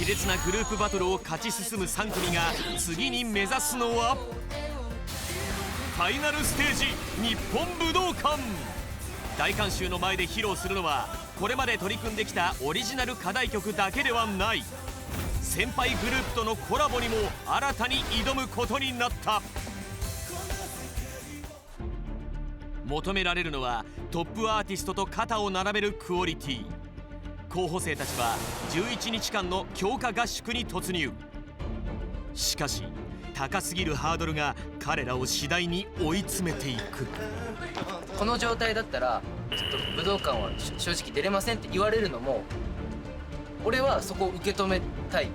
熾烈なグループバトルを勝ち進む3組が次に目指すのはファイナルステージ日本武道館。大観衆の前で披露するのはこれまで取り組んできたオリジナル課題曲だけではない。先輩グループとのコラボにも新たに挑むことになった。求められるのはトップアーティストと肩を並べるクオリティ。候補生たちは11日間の強化合宿に突入。しかし高すぎるハードルが彼らを次第に追い詰めていく。この状態だったらちょっと武道館は正直出れませんって言われるのも俺はそこを受け止めたい。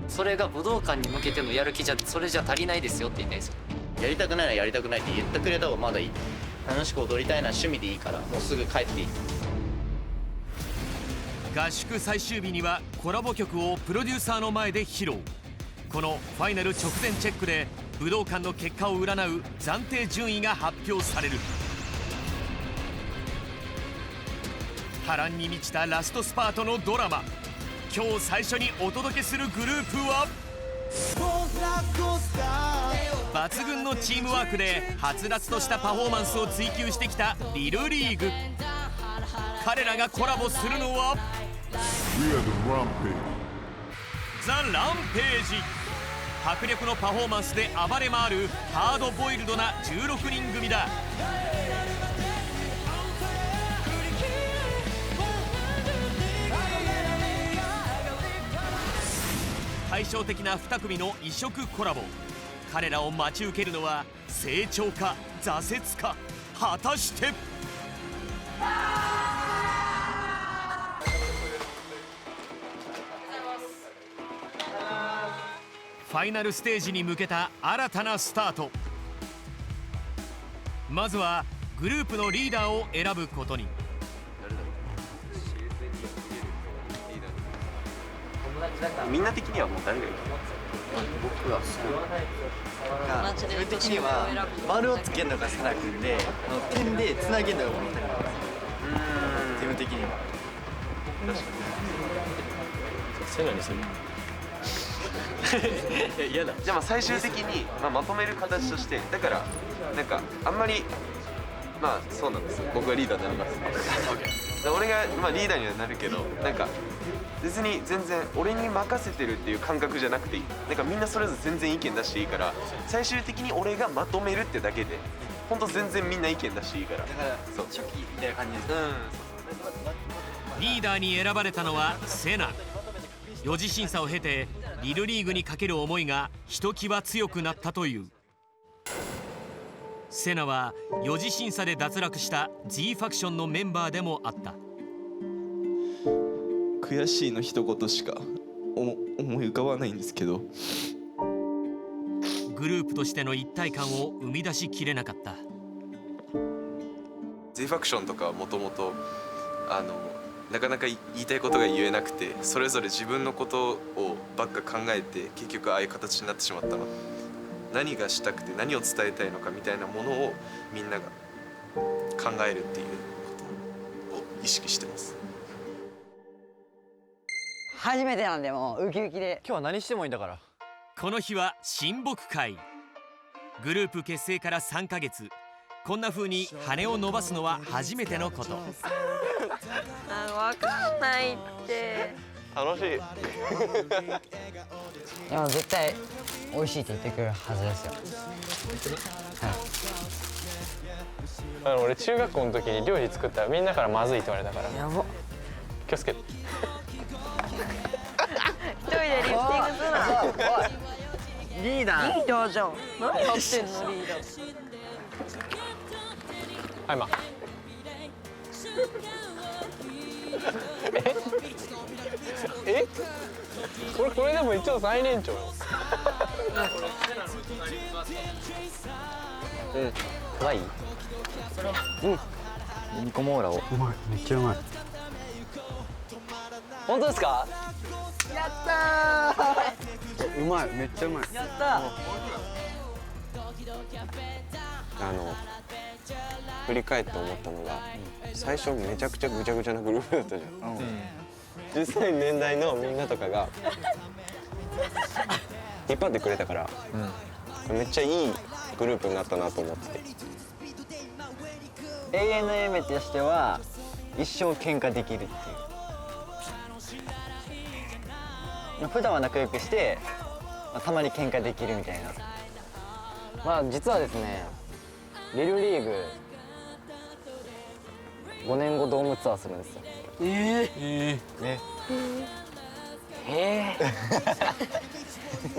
それが武道館に向けてのやる気じゃそれじゃ足りないですよって言いたいですよ。やりたくないならやりたくないって言ってくれた方がまだいい。楽しく踊りたいなら趣味でいいからもうすぐ帰っていい。合宿最終日にはコラボ曲をプロデューサーの前で披露。このファイナル直前チェックで武道館の結果を占う暫定順位が発表される。波乱に満ちたラストスパートのドラマ。今日最初にお届けするグループは抜群のチームワークではつらつとしたパフォーマンスを追求してきたリルリーグ。彼らがコラボするのはザ・ランページ。迫力のパフォーマンスで暴れ回るハードボイルドな16人組だ。対照的な2組の異色コラボ。彼らを待ち受けるのは成長か挫折か。果たしてファイナルステージに向けた新たなスタート。まずはグループのリーダーを選ぶことに。みんな的にはもう誰がいい？僕は自分的には丸をつけるのがサラ君で点でつなげるのがこの2人。自分的には確かにセナにする嫌だ。じゃあまあ最終的にまとめる形としてだからなんかあんまりまあそうなんですよ。僕はリーダーになります。俺がリーダーにはなるけどなんか別に全然俺に任せてるっていう感覚じゃなくていい。なんかみんなそれぞれ全然意見出していいから最終的に俺がまとめるってだけで本当全然みんな意見出していいから。だからそう初期みたいな感じです。リーダーに選ばれたのはセナ。4次審査を経てリルリーグにかける思いがひときわ強くなったという。セナは4次審査で脱落した G ファクションのメンバーでもあった。悔しいの一言しか思い浮かばないんですけど、グループとしての一体感を生み出しきれなかった。 Z ファクションとかはもともとなかなか言いたいことが言えなくてそれぞれ自分のことをばっか考えて結局ああいう形になってしまったの。何がしたくて何を伝えたいのかみたいなものをみんなが考えるっていうことを意識してます。初めてなんでもうウキウキで。今日は何してもいいんだから。この日は親睦会。グループ結成から3ヶ月。こんな風に羽を伸ばすのは初めてのこと。わかんないって。楽しい。でも絶対美味しいって言ってくれるはずですよ。はい。俺中学校の時に料理作ったらみんなからまずいって言われたから。やば。気をつけて。一人でリフティングすな。おい。リーダー。リーダーじゃん。何やってんのリーダー。はいま。え？これでも一応最年長よ。うまい？ニコモーラを。うまい、めっちゃうまい。本当ですか？やったー。うまい、めっちゃうまい。やった振り返って思ったのが、最初めちゃくちゃぐちゃぐちゃなグループだったじゃん。実際年代のみんなとかが引っ張ってくれたから、めっちゃいいグループになったなと思ってて。永遠の夢としては一生喧嘩できるっていう。普段は仲良くして、たまに喧嘩できるみたいな。まあ実はですね、リルリーグ5年後ドームツアーするんですよ。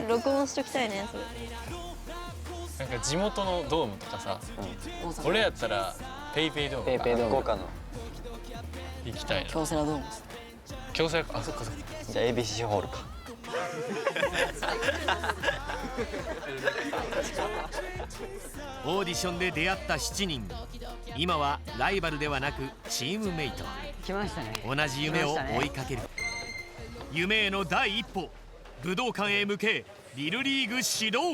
録音しときたいねそれ。なんか地元のドームとかさ、俺やったらペイペイドームペイペイドーム福岡の行きたいな。京セラドーム。京セラか。あ、そっかそっか。じゃあ ABC ホールか。オーディションで出会った7人、今はライバルではなくチームメイト。来ましたね。同じ夢を追いかける。夢への第一歩、武道館へ向けリルリーグ始動。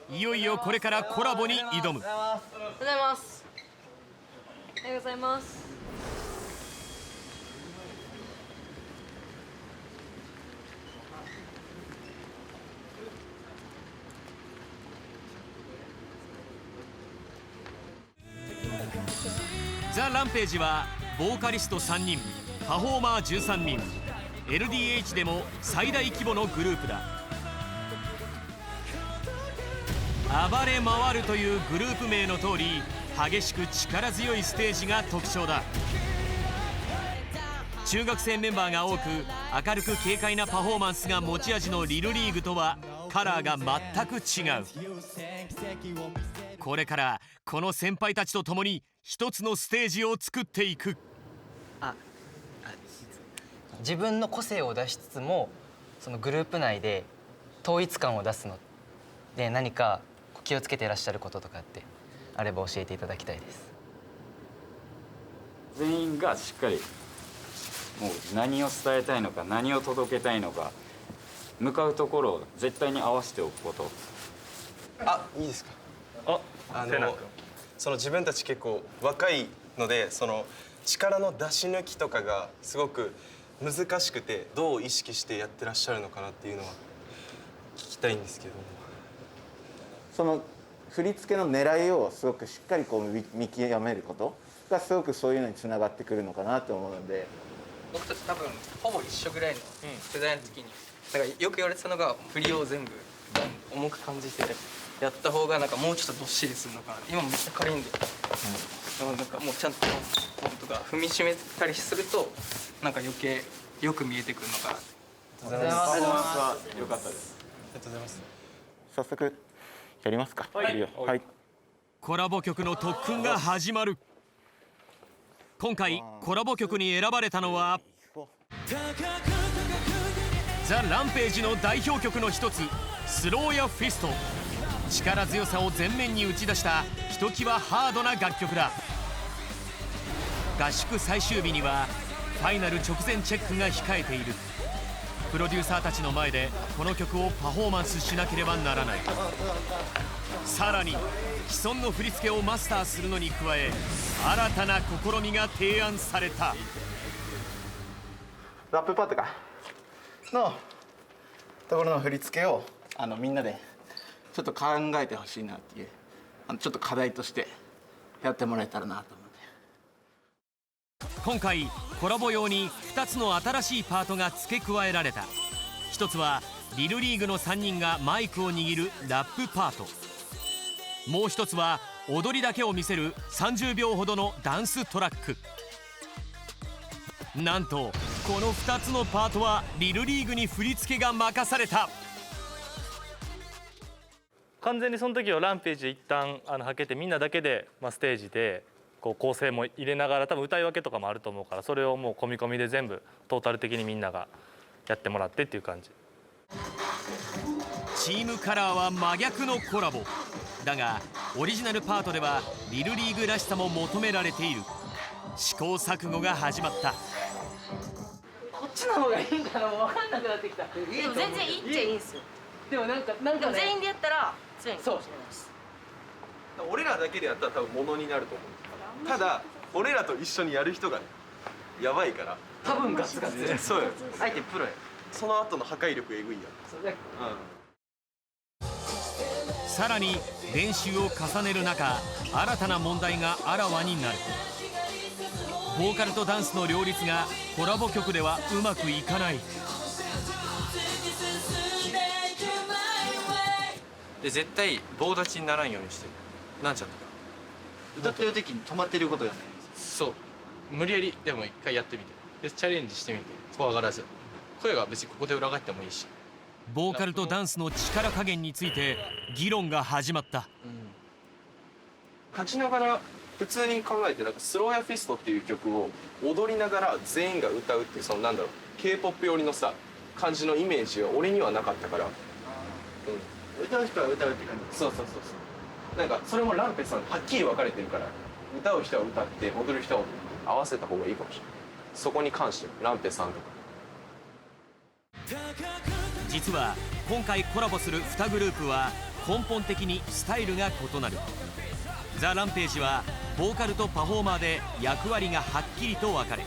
いよいよこれからコラボに挑む。おはようございます。おはようございます。ザ・ランページはボーカリスト3人、パフォーマー13人、 LDH でも最大規模のグループだ。暴れ回るというグループ名の通り、激しく力強いステージが特徴だ。中学生メンバーが多く、明るく軽快なパフォーマンスが持ち味のリルリーグとはカラーが全く違う。これからこの先輩たちと共に一つのステージを作っていく。自分の個性を出しつつも、そのグループ内で統一感を出すので、何か気をつけていらっしゃることとかってあれば教えていただきたいです。全員がしっかりもう何を伝えたいのか、何を届けたいのか、向かうところを絶対に合わせておくこと。いいですか。その自分たち結構若いので、その力の出し抜きとかがすごく難しくて、どう意識してやってらっしゃるのかなっていうのは聞きたいんですけど。その振り付けの狙いをすごくしっかりこう見極めることがすごくそういうのにつながってくるのかなと思うので。僕たち多分ほぼ一緒ぐらいの世代の時に、なんかよく言われてたのが、振りを全部重く感じてやった方がなんかもうちょっとどっしりするのかな。今めっちゃ軽いんで、なんかもうちゃんととか踏みしめたりすると、なんか余計よく見えてくるのかな。ありがとうございます。よかったです。ありがとうございます。早速やりますか。はい。コラボ曲の特訓が始まる。今回コラボ曲に選ばれたのはザ・ランページの代表曲の一つ、スローやフィスト。力強さを前面に打ち出したひときわハードな楽曲だ。合宿最終日にはファイナル直前チェックが控えている。プロデューサーたちの前でこの曲をパフォーマンスしなければならない。さらに既存の振り付けをマスターするのに加え、新たな試みが提案された。ラップパートのところの振り付けをみんなでちょっと考えてほしいなっていう、ちょっと課題としてやってもらえたらなと思って。今回コラボ用に2つの新しいパートが付け加えられた。一つはリルリーグの3人がマイクを握るラップパート、もう一つは踊りだけを見せる30秒ほどのダンストラック。なんとこの2つのパートはリルリーグに振り付けが任された。完全にその時はランページで一旦はけて、みんなだけで、ステージでこう構成も入れながら、多分歌い分けとかもあると思うから、それをもう込み込みで全部トータル的にみんながやってもらってっていう感じ。チームカラーは真逆のコラボだが、オリジナルパートではリルリーグらしさも求められている。試行錯誤が始まった。こっちの方がいいんかな、もう分かんなくなってきた。でも全然いいっちゃいいんですよ。でもなんかでも全員でやったら強いかもしれないです。俺らだけでやったら多分ものになると思う。ただ俺らと一緒にやる人がね、やばいから。多分ガツガツそうよ。相手プロや。その後の破壊力えぐいやん。さらに練習を重ねる中、新たな問題があらわになる。ボーカルとダンスの両立がコラボ曲ではうまくいかない。で絶対棒立ちにならんようにしてる。なんちゃったか歌ってる時に止まってることがない。そう無理やりでも一回やってみて、でチャレンジしてみて、怖がらず声が別にここで裏返ってもいいし。ボーカルとダンスの力加減について議論が始まった。立ちながら普通に考えて、なんかスローやフィストっていう曲を踊りながら全員が歌うっていう、そのなんだろう K-POP 寄りのさ感じのイメージは俺にはなかったから、歌う人は歌うって感じ。そうなんかそれもランペさんはっきり分かれてるから、歌う人は歌って踊る人は合わせた方がいいかもしれない。そこに関してランペさんとか。実は今回コラボする2グループは根本的にスタイルが異なる。ザ・ランページはボーカルとパフォーマーで役割がはっきりと分かれ、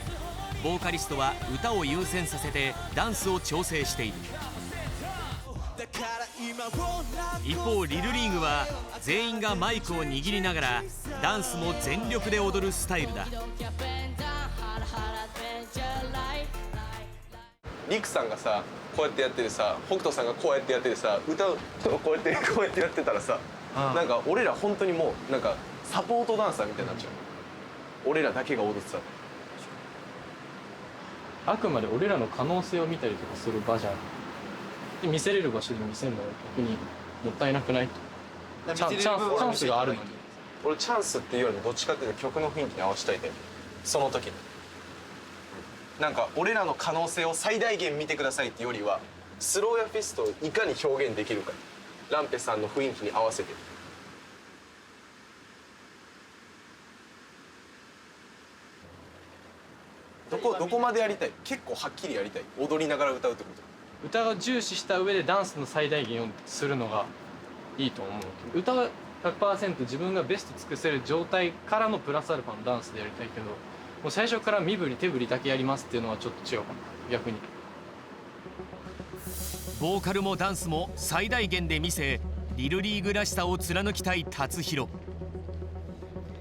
ボーカリストは歌を優先させてダンスを調整している。一方リルリーグは全員がマイクを握りながらダンスも全力で踊るスタイルだ。リクさんがさこうやってやっててさ、北斗さんがこうやってやっててさ、歌うこうやってやってたらさ、なんか俺ら本当にもうなんかサポートダンサーみたいになっちゃう。俺らだけが踊ってた。あくまで俺らの可能性を見たりとかする場じゃん。で見せれる場所で見せるのは逆にもったいなくないと。チャンスがあるのに。俺チャンスっていうよりもどっちかっていうと曲の雰囲気に合わせたいタイプ。その時になんか俺らの可能性を最大限見てくださいっていうよりは、スローやフィストをいかに表現できるか、ランペさんの雰囲気に合わせて。どこまでやりたい？結構はっきりやりたい。踊りながら歌うってこと。歌を重視した上でダンスの最大限をするのがいいと思う。歌は 100% 自分がベスト尽くせる状態からのプラスアルファのダンスでやりたいけど、もう最初から身振り手振りだけやりますっていうのはちょっと違うかも。逆にボーカルもダンスも最大限で見せ、リルリーグらしさを貫きたい達弘。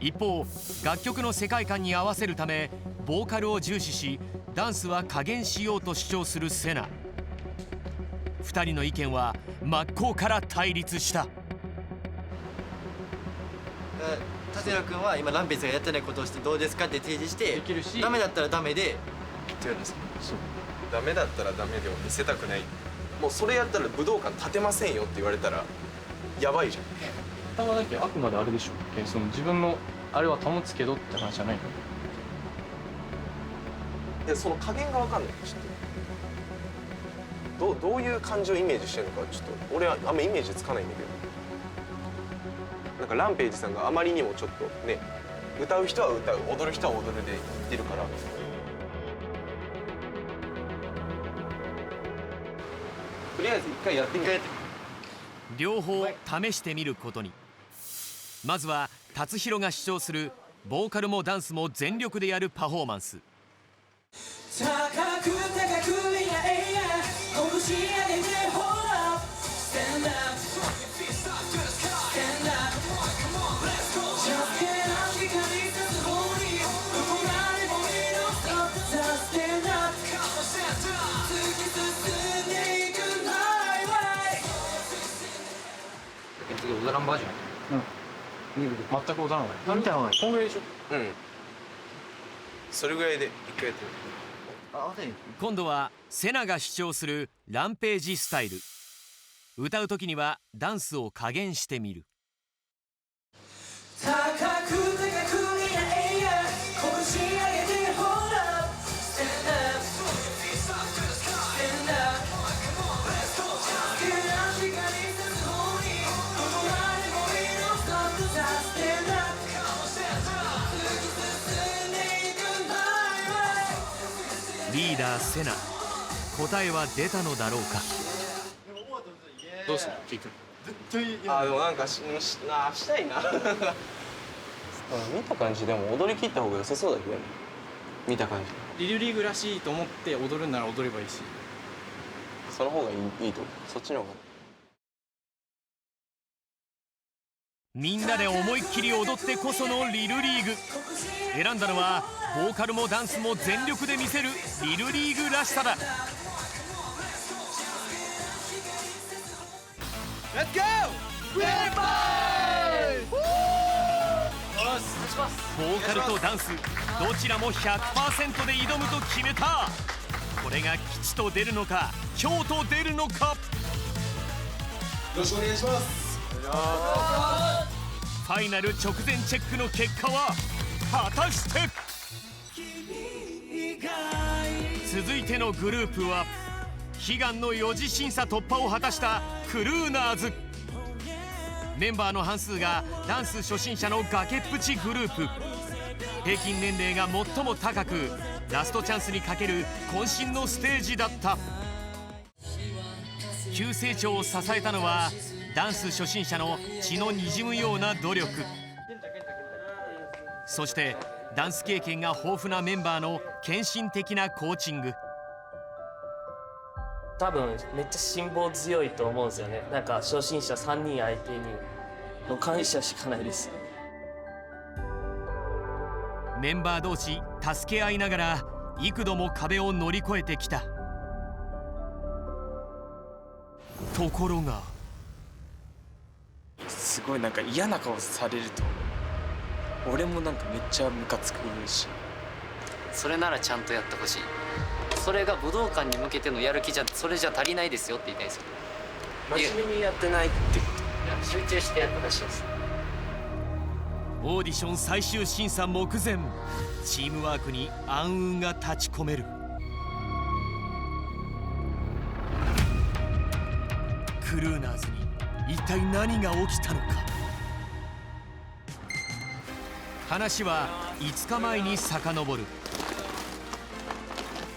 一方楽曲の世界観に合わせるためボーカルを重視し、ダンスは加減しようと主張するセナ。2人の意見は真っ向から対立した。立野君は今ランペスがやってないことをしてどうですかって提示してできるし、ダメだったらダメでって言うんですよ。ダメだったらダメでも見せたくない。もうそれやったら武道館建てませんよって言われたらやばいじゃん。頭だけあくまであれでしょ。その自分のあれは保つけどって話じゃないの。いやその加減が分かんない。ちょっとどういう感情をイメージしてるのかちょっと俺はあんまイメージつかないんだけど、なんかランページさんがあまりにもちょっとね、歌う人は歌う、踊る人は踊るで言ってるから、とりあえず一回やってみて。両方試してみることに。まずは達弘が主張するボーカルもダンスも全力でやるパフォーマンス。高く高くいやいや拳上げてほら Stand up Stand up Just get up 光さす方にどこまでもいいの Stop Stand up 突き進んでいく My way 次踊らんバージョン。全く踊らない。見た方がいい。こんぐらいでしょ。それぐらいで一回やってみる。今度はセナが主張するランページスタイル。歌う時にはダンスを加減してみる。高く高くいやいや拳上げてほら Stand up Stand up 光さす方にどこまでもいいの Stop Stand up 突き進んでいく My way リーダーセナ、答えは出たのだろうか。どうする結局。あでもなんかしたいな見た感じでも踊り切った方が良さそうだけどね。見た感じ。リルリーグらしいと思って踊るんなら踊ればいいし、その方がいいと思う。そっちの方が。みんなで思いっきり踊ってこそのリルリーグ。選んだのはボーカルもダンスも全力で見せるリルリーグらしさだ。レッツゴー！ボーカルとダンスどちらも 100% で挑むと決めた。これが吉と出るのか凶と出るのか。よろしくお願いします。ファイナル直前チェックの結果は果たして。続いてのグループは悲願の4次審査突破を果たしたクルーナーズ。メンバーの半数がダンス初心者の崖っぷちグループ。平均年齢が最も高くラストチャンスにかける渾身のステージだった。急成長を支えたのはダンス初心者の血のにじむような努力、そしてダンス経験が豊富なメンバーの献身的なコーチング。多分めっちゃ辛抱強いと思うんですよね。なんか初心者3人相手にの感謝しかないです。メンバー同士助け合いながら幾度も壁を乗り越えてきた。ところがすごいなんか嫌な顔されると俺もなんかめっちゃムカつくし、それならちゃんとやってほしい。それが武道館に向けてのやる気じゃそれじゃ足りないですよって言いたいですよ。真面目にやってないってこと。集中してやってほしいです。オーディション最終審査目前、チームワークに暗雲が立ち込める。クルーナーズに一体何が起きたのか。話は5日前に遡る。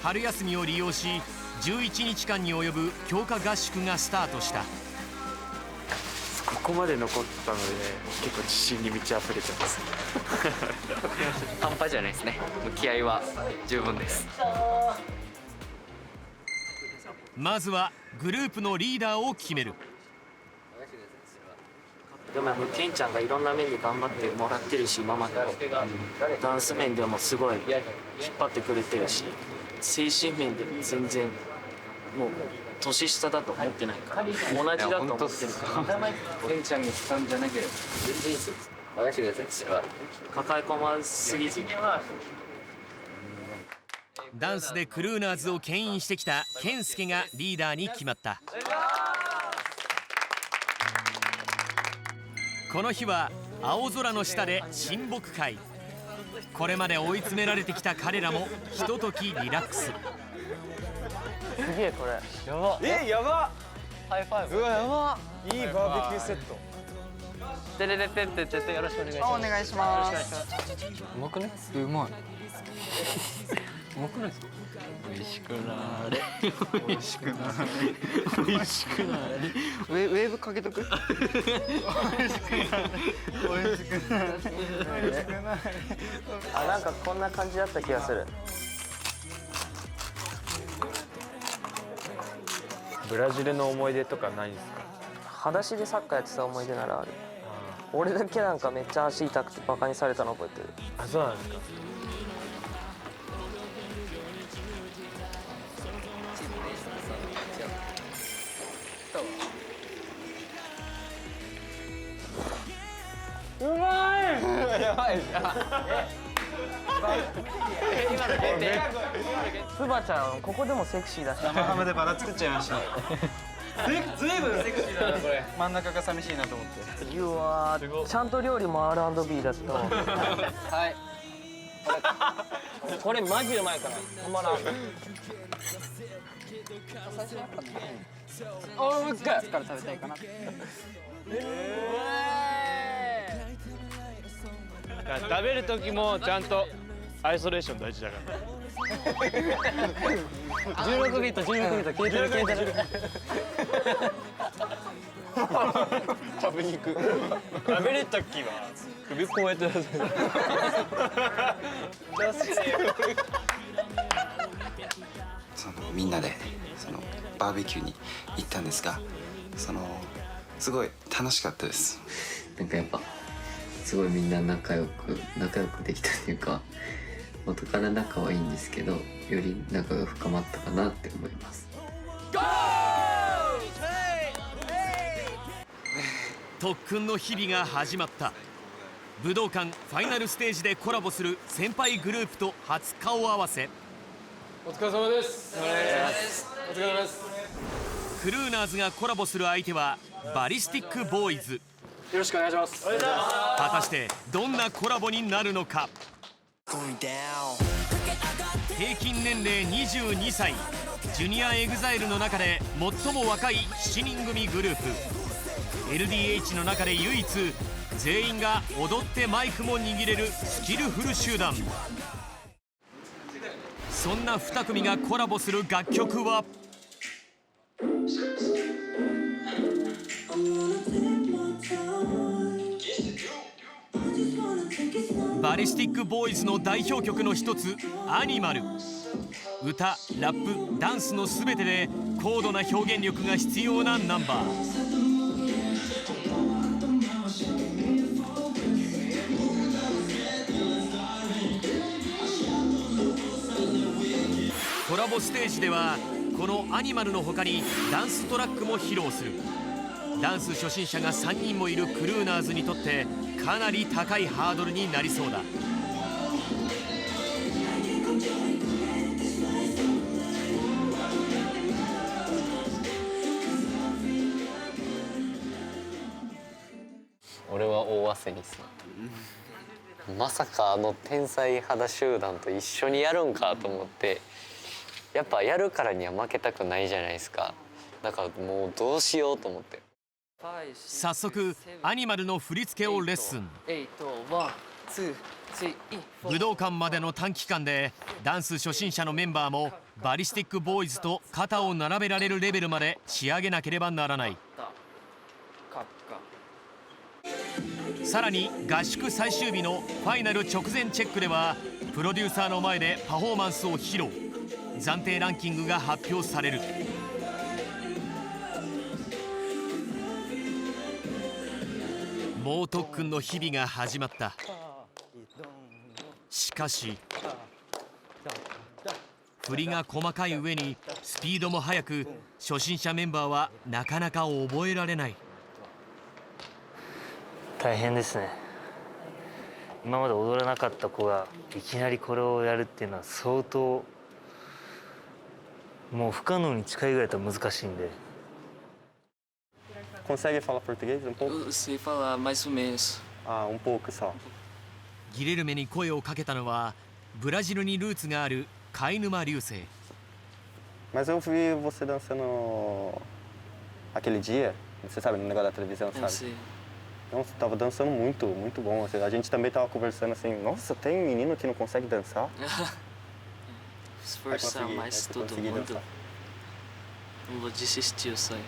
春休みを利用し11日間に及ぶ強化合宿がスタートした。ここまで残ったので結構自信に満ち溢れてます半端じゃないですね。気合は十分です。まずはグループのリーダーを決める。でもケンちゃんがいろんな面で頑張ってもらってるし、今までダンス面でもすごい引っ張ってくれてるし、精神面でも全然もう年下だと思ってないから同じだと思ってるから。ケンちゃんが負担じゃなければ全然いいですよ。任せてください。それは抱え込ますぎず。ダンスでクルーナーズを牽引してきた健介がリーダーに決まった。この日は青空の下で親睦会。これまで追い詰められてきた彼らもひとときリラックス。すげえこれやば。やば。ハイファイブ。うわやば。いいバーベキューセット。てれれてってってよろしくお願いします。お願いします。うまくね？うまい。うまくないですか？美味しくなれ。美味しくなれ。美味しくなれ。ウェーブかけとく？美味しくなれ。美味しくなれ。美味しくなれ。あ、なんかこんな感じだった気がする。ブラジルの思い出とかないですか？裸足でサッカーやってた思い出ならある。俺だけなんかめっちゃ足痛くてバカにされたの覚えてる。あ、そうなんですか。うまい。やばいじゃん。今の限定。スバちゃんここでもセクシーだし。生ハムでバラ作っちゃいました。ずいぶんセクシーだなこれ。真ん中が寂しいなと思って。うわー、ちゃんと料理も R&B だった。はい。これマジうまいから止まらん。おむっかから食べたいかな。食べる時もちゃんとアイソレーション大事だから16ビート消えてる消えてる。食べに行く。食べれたっきは首こうやって出すみんなでバーベキューに行ったんですが、すごい楽しかったです。なんかやっぱすごいみんな仲良くできたというか、元から仲はいいんですけど、より仲が深まったかなって思います。特訓の日々が始まった。武道館ファイナルステージでコラボする先輩グループと初顔合わせ。お疲れ様です。お疲れ様です。クルーナーズがコラボする相手はバリスティックボーイズ。よろしくお願いします。果たしてどんなコラボになるのか。平均年齢22歳、ジュニアエグザイルの中で最も若い7人組グループ。 LDH の中で唯一全員が踊ってマイクも握れるスキルフル集団。そんな2組がコラボする楽曲はバリスティックボーイズの代表曲の一つ「アニマル」。歌、ラップ、ダンスの全てで高度な表現力が必要なナンバー。コラボステージではこのアニマルの他にダンストラックも披露する。ダンス初心者が3人もいるクルーナーズにとってかなり高いハードルになりそうだ。俺は大焦りさ。まさかあの天才肌集団と一緒にやるんかと思って、やっぱやるからには負けたくないじゃないですか。だからもうどうしようと思って。早速アニマルの振り付けをレッスン。武道館までの短期間でダンス初心者のメンバーもバリスティックボーイズと肩を並べられるレベルまで仕上げなければならない。さらに合宿最終日のファイナル直前チェックではプロデューサーの前でパフォーマンスを披露。暫定ランキングが発表される。猛特訓の日々が始まった。しかし振りが細かい上にスピードも速く、初心者メンバーはなかなか覚えられない。大変ですね。今まで踊らなかった子がいきなりこれをやるっていうのは相当もう不可能に近いぐらいと難しいんで。Consegue falar português um pouco? Eu sei falar mais ou menos. Ah, um pouco só. ギレルメに声をかけたのはブラジルにルーツがある貝沼流星。 Mas eu vi você dançando aquele dia, você sabe, no negócio da televisão, Eu sabe? sei. Nossa, tava dançando muito, muito bom. A gente também tava conversando assim, nossa, tem menino que não consegue dançar? Esforçar mais todo mundo. Não vou desistir o sonho.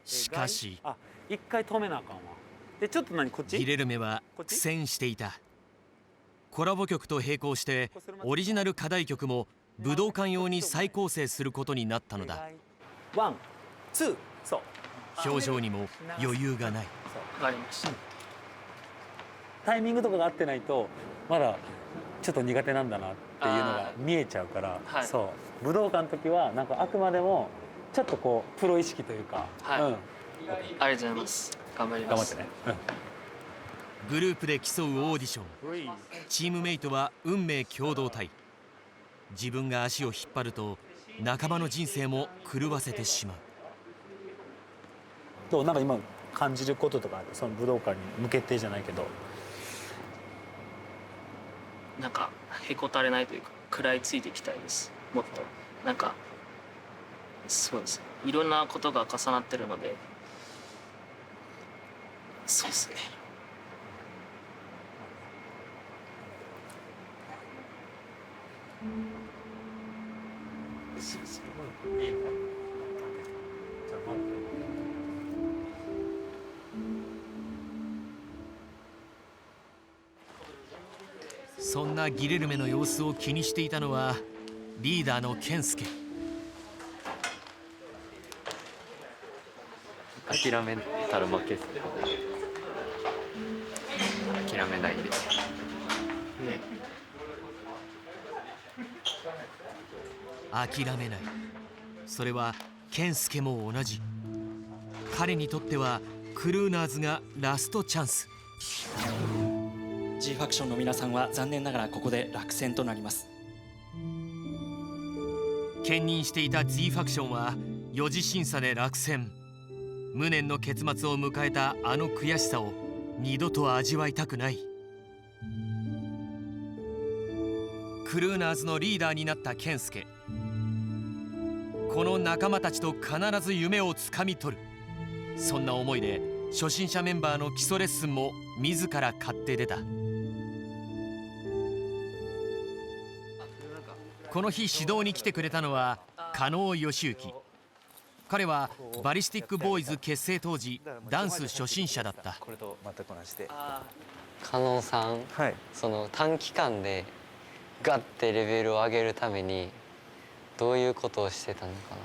しかし一回止めなあかんわ。でちょっと何こっち？ギレルメは苦戦していた。コラボ曲と並行してオリジナル課題曲も武道館用に再構成することになったのだ。ワン、ツー、そう。表情にも余裕がない。わかりました。タイミングとかが合ってないとまだちょっと苦手なんだなっていうのが見えちゃうから、はい、そう武道館の時はなんかあくまでもちょっとこうプロ意識というか、はい、ありがとうございます。頑張ります。頑張ってね。グループで競うオーディション。チームメイトは運命共同体。自分が足を引っ張ると仲間の人生も狂わせてしまう。どうなんか今感じることとかその武道館に向けてじゃないけど。なんかへこたれないというか食らいついていきたいです。もっとなんかそうですね。いろんなことが重なってるので、そうですね。そんなギレルメの様子を気にしていたのはリーダーの健介。諦めたら負けです。諦めないで。諦めない。それは健介も同じ。彼にとってはクルーナーズがラストチャンス。 G ファクションの皆さんは残念ながらここで落選となります。兼任していた G ファクションは4次審査で落選。無念の結末を迎えたあの悔しさを二度と味わいたくない。クルーナーズのリーダーになった健介。この仲間たちと必ず夢をつかみ取る。そんな思いで初心者メンバーの基礎レッスンも自ら買って出た。この日指導に来てくれたのは加納義行。彼はバリスティックボーイズ結成当時ダンス初心者だった。これと全く同じで。加納さん、その短期間でガッてレベルを上げるためにどういうことをしてたのかな。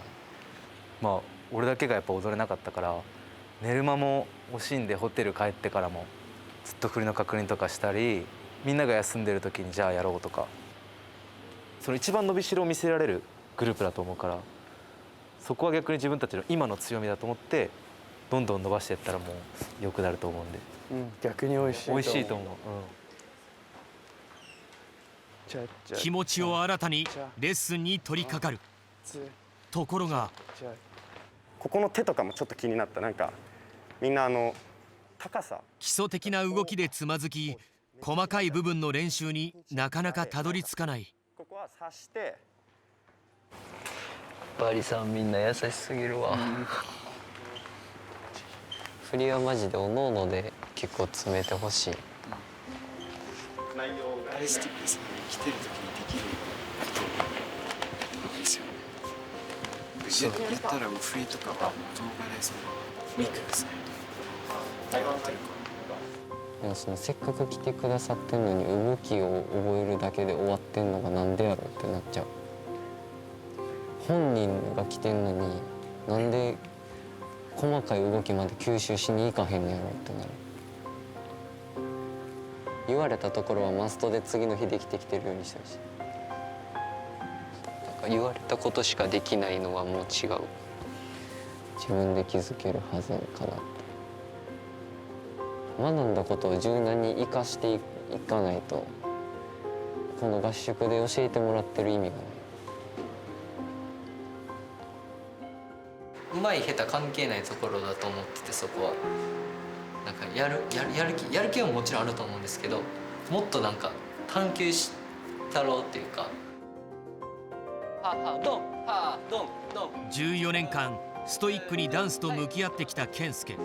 まあ俺だけがやっぱ踊れなかったから、寝る間も惜しんでホテル帰ってからもずっと振りの確認とかしたり、みんなが休んでる時にじゃあやろうとか、その一番伸びしろを見せられるグループだと思うから、そこは逆に自分たちの今の強みだと思ってどんどん伸ばしていったらもう良くなると思うんで、逆に美味しいと思う。美味しいと思う。気持ちを新たにレッスンに取り掛かる。ところがここの手とかもちょっと気になった。なんかみんな高さ、基礎的な動きでつまずき、細かい部分の練習になかなかたどり着かない。ここは刺してバリさんみんな優しすぎるわ。振りはマジでおのおので結構詰めてほしい。内容がバリスティックさんに来てる時にできることなんですよね。やったらもう振りとかは動画で見てくださいとやってるから。でもそのせっかく来てくださってんのに動きを覚えるだけで終わってんのがなんでやろうってなっちゃう。本人が来てんのになんで細かい動きまで吸収しに行かへんのやろうってなる。言われたところはマストで次の日できてきてるようにしてるし、だから言われたことしかできないのはもう違う。自分で気づけるはずかなって。学んだことを柔軟に生かしていかないとこの合宿で教えてもらってる意味がない。うまい下手関係ないところだと思ってて、そこはなんかやる気はもちろんあると思うんですけど、もっとなんか探求したろうっていうか。14年間ストイックにダンスと向き合ってきた健介。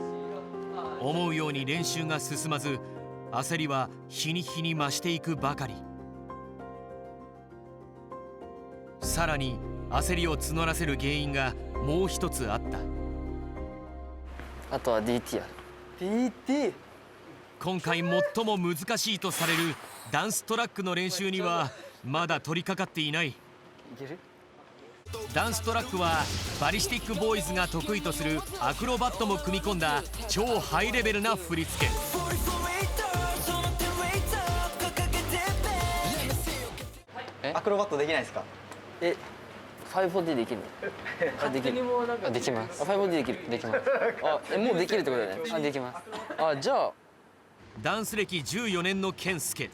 思うように練習が進まず、焦りは日に日に増していくばかり。さらに焦りを募らせる原因がもう一つあった。あとは DT や。DT。今回最も難しいとされるダンストラックの練習にはまだ取り掛かっていない。いける？ダンストラックはバリスティックボーイズが得意とするアクロバットも組み込んだ超ハイレベルな振り付け。アクロバットできないですか？540できるの？できる。できます。540できる。できます。もうできるってことだね。できます。じゃあダンス歴14年の健介。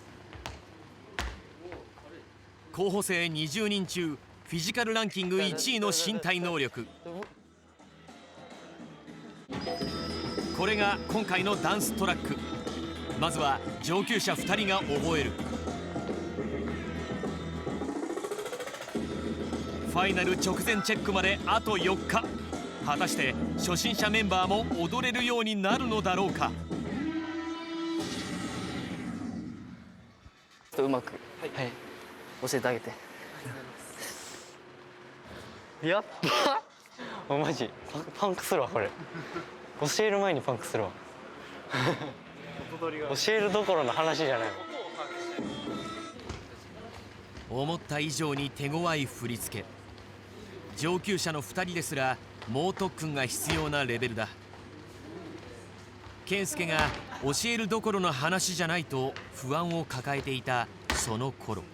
候補生20人中フィジカルランキング1位の身体能力。これが今回のダンストラック。まずは上級者2人が覚える。ファイナル直前チェックまであと4日。果たして初心者メンバーも踊れるようになるのだろうか。うまく、教えてあげて。やったマジパンクするわこれ。教える前にパンクするわ。教えるどころの話じゃないわ。思った以上に手強い振り付け。上級者の2人ですら猛特訓が必要なレベルだ。健介が教えるどころの話じゃないと不安を抱えていたその頃、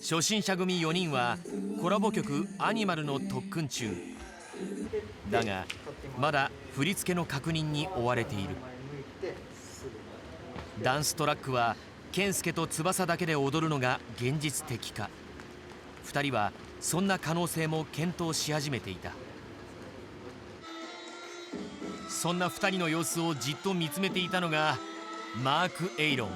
初心者組4人はコラボ曲「アニマル」の特訓中だが、まだ振り付けの確認に追われている。ダンストラックは健介と翼だけで踊るのが現実的か、2人はそんな可能性も検討し始めていた。そんな2人の様子をじっと見つめていたのがマーク・エイロン。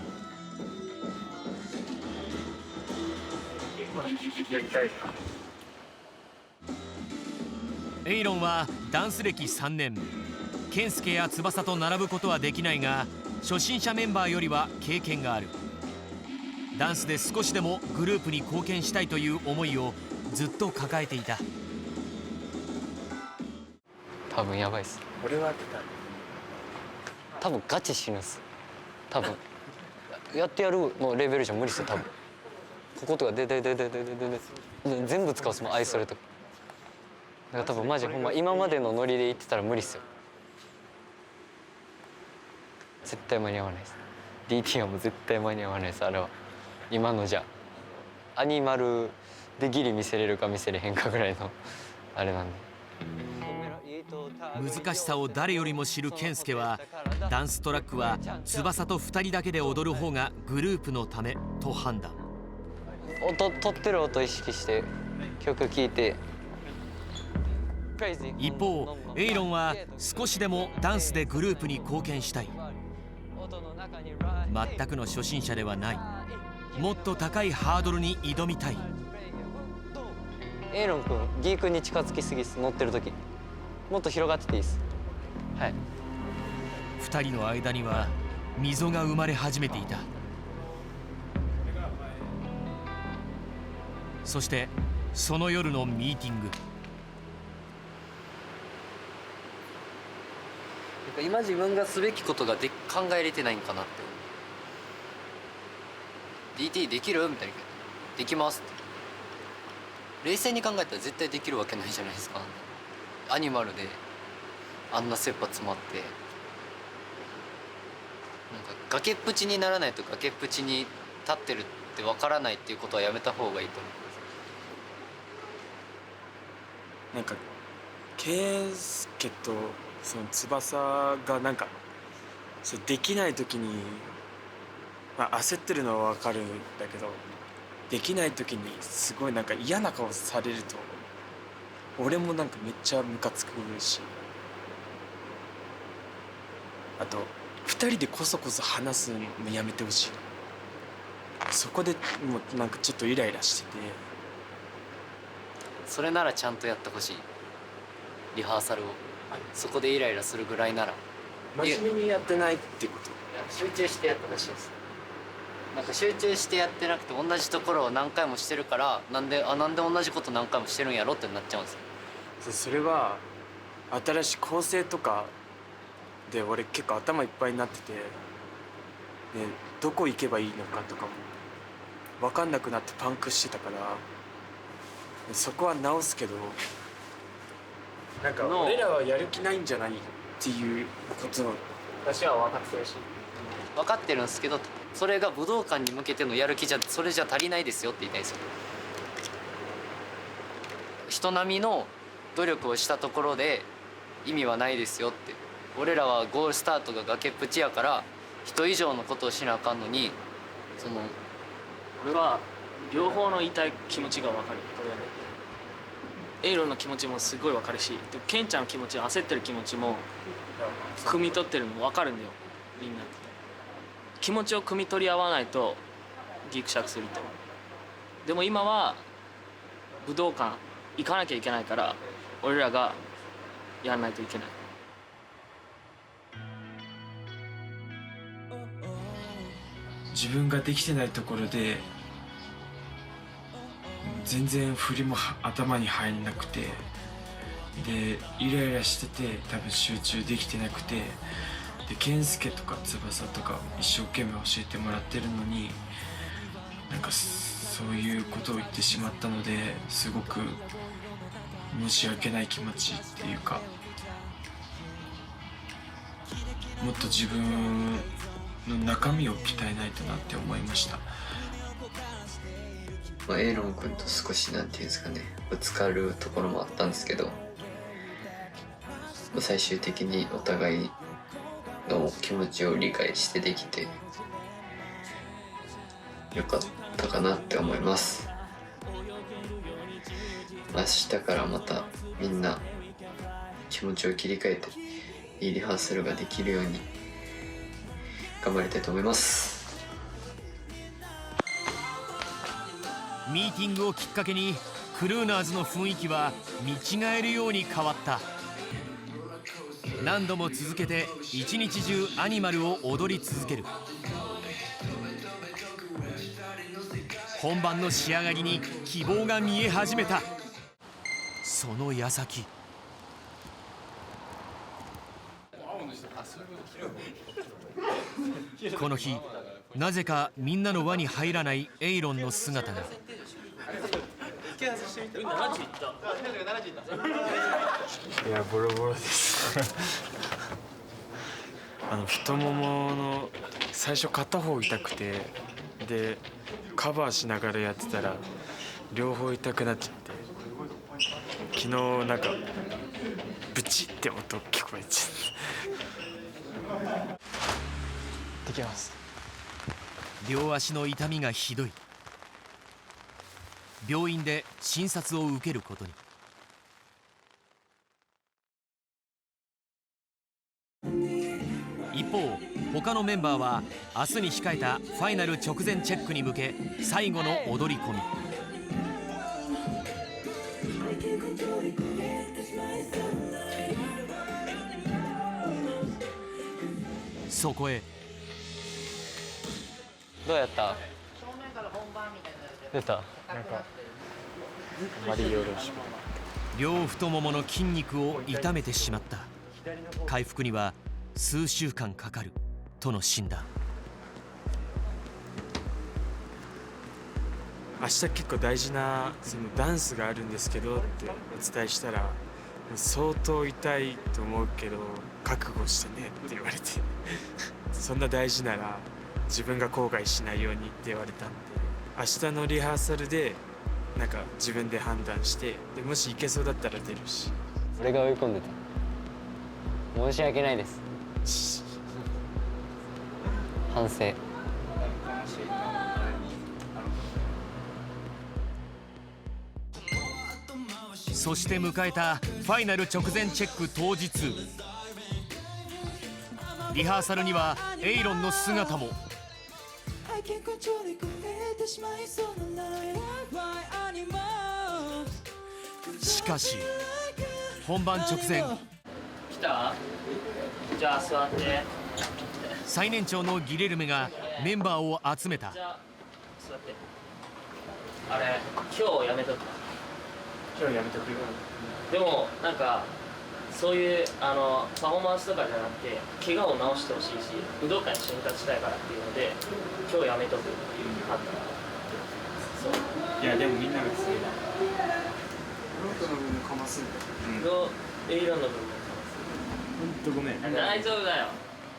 エイロンはダンス歴3年。健介や翼と並ぶことはできないが、初心者メンバーよりは経験がある。ダンスで少しでもグループに貢献したいという思いをずっと抱えていた。多分やばいっす。俺はって多分ガチ死ぬっす。多分やってやるのレベルじゃ無理っすよ多分。こことかで全部使うっすもん、愛それとか。だから多分マジほんま今までのノリで言ってたら無理っすよ。絶対間に合わないです。 DT はもう絶対間に合わないです。あれは今のじゃアニマルでギリ見せれるか見せれへんかぐらいのあれなんで。難しさを誰よりも知る健介は、ダンストラックは翼と2人だけで踊る方がグループのためと判断。撮ってる音意識して曲聴いて。一方エイロンは少しでもダンスでグループに貢献したい。全くの初心者ではない。もっと高いハードルに挑みたい。エイロン君、ギー君に近づきすぎっす。乗ってる時もっと広がってていいっす。はい。2人の間には溝が生まれ始めていた。そしてその夜のミーティング。今自分がすべきことが考えれてないんかなって。 DT できるみたいな。できますって。冷静に考えたら絶対できるわけないじゃないですか。アニマルであんな切羽詰まって、なんか崖っぷちにならないと崖っぷちに立ってるってわからないっていうことはやめた方がいいと思う。なんか圭介とその翼がなんかそれできない時に、まあ、焦ってるのは分かるんだけど、できない時にすごいなんか嫌な顔されると俺もなんかめっちゃムカつくし、あと2人でこそこそ話すのやめてほしい。そこでもうなんかちょっとイライラしてて。それならちゃんとやってほしい。リハーサルをそこでイライラするぐらいなら真面目にやってないってこと。集中してやってほしいです。なんか集中してやってなくて同じところを何回もしてるから、なんで同じこと何回もしてるんやろってなっちゃうんですよ。それは新しい構成とかで俺結構頭いっぱいになってて、どこ行けばいいのかとかも分かんなくなってパンクしてたから、そこは直すけど、なんか俺らはやる気ないんじゃないっていうことを私は分かってるし、分かってるんですけど、それが武道館に向けてのやる気じゃ、それじゃ足りないですよって言いたいですよ。人並みの努力をしたところで意味はないですよって。俺らはゴールスタートが崖っぷちやから人以上のことをしなあかんのに、その俺は両方の言いたい気持ちが分かる。エイロンの気持ちもすごい分かるし、でケンちゃんの気持ち、焦ってる気持ちも汲み取ってるのも分かるんだよ。みんな気持ちを汲み取り合わないとギクシャクすると。でも今は武道館行かなきゃいけないから、俺らがやらないといけない。自分ができてないところで全然振りも頭に入んなくて、でイライラしてて多分集中できてなくて、で健介とか翼とか一生懸命教えてもらってるのに、なんかそういうことを言ってしまったのですごく申し訳ない気持ちっていうか、もっと自分の中身を鍛えないとなって思いました。エイロン君と少しなんていうんですかね、ぶつかるところもあったんですけど、最終的にお互いの気持ちを理解してできてよかったかなって思います。明日からまたみんな気持ちを切り替えていいリハーサルができるように頑張りたいと思います。ミーティングをきっかけにクルーナーズの雰囲気は見違えるように変わった。何度も続けて一日中アニマルを踊り続ける。本番の仕上がりに希望が見え始めた。その矢先、この日なぜかみんなの輪に入らないエイロンの姿が。いや、ボロボロです太ももの最初片方痛くて、でカバーしながらやってたら両方痛くなっちゃって、昨日なんかブチって音聞こえちゃったできます。両足の痛みがひどい。病院で診察を受けることに。一方、他のメンバーは明日に控えたファイナル直前チェックに向け最後の踊り込み。そこへ。どうやった？出た？なんかあまりよろしく。両太ももの筋肉を痛めてしまった。回復には数週間かかるとの診断。明日結構大事なそのダンスがあるんですけどってお伝えしたら、相当痛いと思うけど覚悟してねって言われてそんな大事なら自分が後悔しないようにって言われたんで、明日のリハーサルでなんか自分で判断して、でもしいけそうだったら出るし。俺が追い込んでた。申し訳ないです。反省。そして迎えたファイナル直前チェック当日。リハーサルにはエイロンの姿も。しかし本番直前、来た？じゃあ座って。最年長のギレルメがメンバーを集めた。じゃあ座って。あれ今日やめとく。今日やめとく。でもなんかそういうパフォーマンスとかじゃなくて怪我を治してほしいし、武道館に一緒に立ちたいからっていうので今日やめとくっていう判断。そう。いやでもみんなが強いな。ロークの分かますんで。エイロンの分かます。本当ごめん。大丈夫だよ。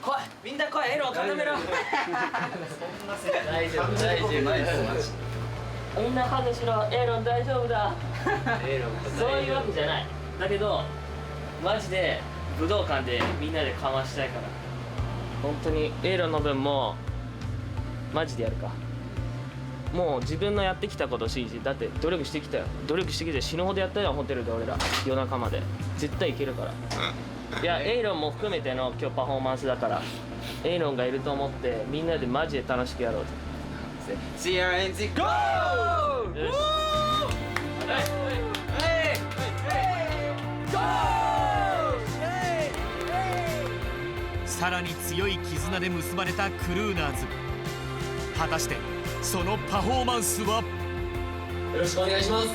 来い、みんな来い、エイロン固めろ。そんなせ大丈夫大丈夫。みんなハグしろ、エイロン大丈夫だ。そういうわけじゃない。だけどマジで武道館でみんなで緩和したいから、本当にエイロンの分もマジでやるか。もう自分のやってきたことを信じて、だって努力してきたよ。努力してきて死ぬほどやったよ、ホテルで俺ら夜中まで。絶対いけるから。いや、エイロンも含めての今日パフォーマンスだから、エイロンがいると思ってみんなでマジで楽しくやろうと。CRNZ GO！ よし。さらに強い絆で結ばれたクルーナーズ。果たしてそのパフォーマンスは？よろしくお願いします。